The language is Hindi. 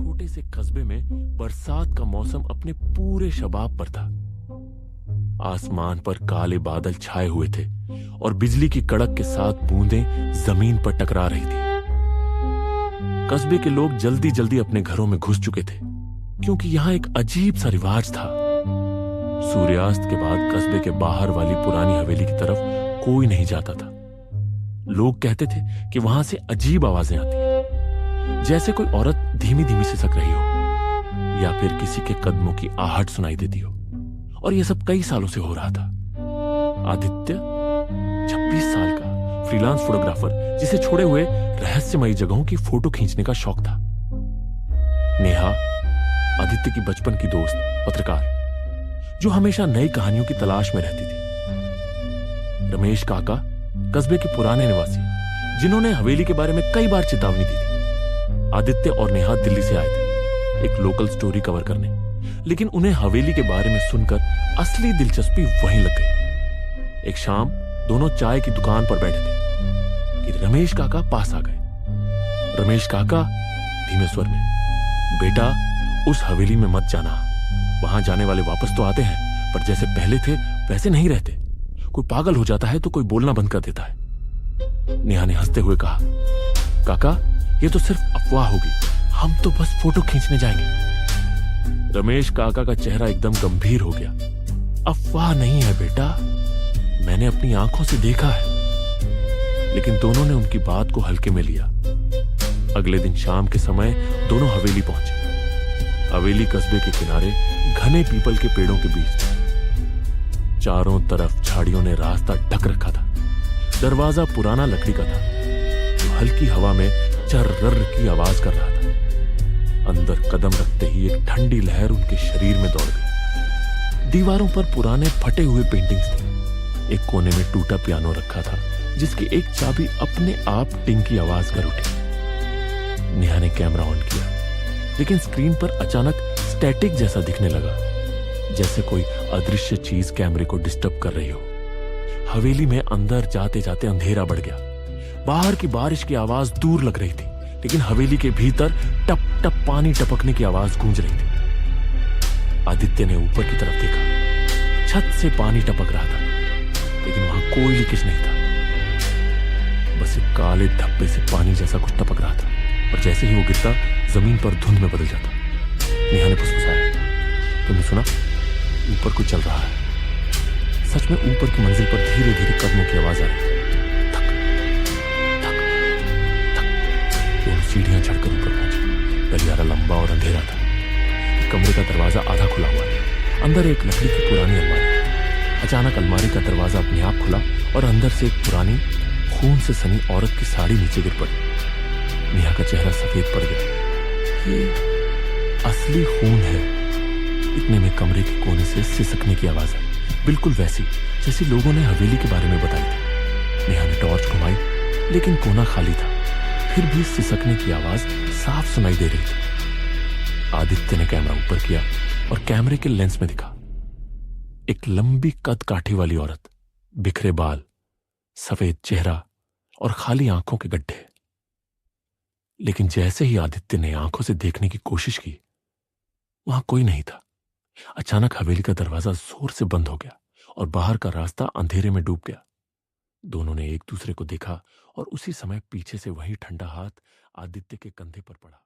छोटे से कस्बे में बरसात का मौसम अपने पूरे शबाब पर था। आसमान पर काले बादल छाए हुए थे और बिजली की कड़क के साथ बूंदें जमीन पर टकरा रही थी। कस्बे के लोग जल्दी जल्दी अपने घरों में घुस चुके थे, क्योंकि यहां एक अजीब सा रिवाज था। सूर्यास्त के बाद कस्बे के बाहर वाली पुरानी हवेली की तरफ कोई नहीं जाता था। लोग कहते थे कि वहां से अजीब आवाजें आती हैं, जैसे कोई औरत धीमी धीमी सिसक रही हो या फिर किसी के कदमों की आहट सुनाई देती हो। और यह सब कई सालों से हो रहा था। आदित्य 26 साल का फ्रीलांस फोटोग्राफर, जिसे छोड़े हुए रहस्यमयी जगहों की फोटो खींचने का शौक था। नेहा आदित्य की बचपन की दोस्त, पत्रकार, जो हमेशा नई कहानियों की तलाश में रहती थी। रमेश काका, कस्बे के पुराने निवासी, जिन्होंने हवेली के बारे में कई बार चेतावनी दी थी। आदित्य और नेहा दिल्ली से आए थे एक लोकल स्टोरी कवर करने, लेकिन उन्हें हवेली के बारे में सुनकर असली दिलचस्पी वहीं लग गई। एक शाम दोनों चाय की दुकान पर बैठे थे कि रमेश काका पास आ गए। रमेश काका धीमे स्वर में, बेटा उस हवेली में मत जाना। वहां जाने वाले वापस तो आते हैं, पर जैसे पहले थे वैसे नहीं रहते। कोई पागल हो जाता है तो कोई बोलना बंद कर देता है। नेहा ने हंसते हुए कहा, काका ये तो सिर्फ अफवाह होगी, हम तो बस फोटो खींचने जाएंगे। रमेश काका का चेहरा एकदम गंभीर हो गया। अफवाह नहीं है बेटा, मैंने अपनी आंखों से देखा है। लेकिन दोनों ने उनकी बात को हल्के में लिया। अगले दिन शाम के समय दोनों हवेली पहुंचे। हवेली कस्बे के किनारे घने पीपल के पेड़ों के बीच थी। चारों तरफ झाड़ियों ने रास्ता ढक रखा था। दरवाजा पुराना लकड़ी का था, जो हल्की हवा में चर्र की आवाज कर रहा था। अंदर कदम रखते ही एक ठंडी लहर उनके शरीर में दौड़ गई। दीवारों पर पुराने फटे हुए पेंटिंग्स थे। एक कोने में टूटा पियानो रखा था, जिसकी एक चाबी अपने आप टिंग की आवाज कर उठी। नेहा ने कैमरा ऑन किया, लेकिन स्क्रीन पर अचानक स्टैटिक जैसा दिखने लगा, जैसे कोई अदृश्य चीज कैमरे को डिस्टर्ब कर रही हो। हवेली में अंदर जाते जाते अंधेरा बढ़ गया। बाहर की बारिश की आवाज दूर लग रही थी, लेकिन हवेली के भीतर टप टप पानी टपकने की आवाज गूंज रही थी। आदित्य ने ऊपर की तरफ देखा। छत से पानी टपक रहा था, लेकिन वहां कोई लीकेज नहीं था। बस एक काले धब्बे से पानी जैसा कुछ टपक रहा था, और जैसे ही वो गिरता जमीन पर धुंध में बदल जाता। नेहा ने फुसफुसाया, तुमने सुना? ऊपर कुछ चल रहा है। सच में ऊपर की मंजिल पर धीरे धीरे कदमों की आवाज आ रही थी। सीढ़ियां चढ़कर ऊपर पहुंचे। गलियारा लंबा और अंधेरा था। कमरे का दरवाजा आधा खुला हुआ था। अंदर एक लकड़ी की पुरानी अलमारी। अचानक अलमारी का दरवाजा अपने आप खुला और अंदर से एक पुरानी खून से सनी औरत की साड़ी नीचे गिर पड़ी। नेहा का चेहरा सफेद पड़ गया। ये असली खून है। इतने में कमरे के कोने से सिसकने की आवाज आई, बिल्कुल वैसी जैसी लोगों ने हवेली के बारे में बताई थी। नेहा ने टॉर्च घुमाई, लेकिन कोना खाली था। फिर भी सिसकने की आवाज साफ सुनाई दे रही थी। आदित्य ने कैमरा ऊपर किया और कैमरे के लेंस में दिखा एक लंबी कद काठी वाली औरत, बिखरे बाल, सफेद चेहरा और खाली आंखों के गड्ढे। लेकिन जैसे ही आदित्य ने आंखों से देखने की कोशिश की, वहां कोई नहीं था। अचानक हवेली का दरवाजा जोर से बंद हो गया और बाहर का रास्ता अंधेरे में डूब गया। दोनों ने एक दूसरे को देखा और उसी समय पीछे से वही ठंडा हाथ आदित्य के कंधे पर पड़ा।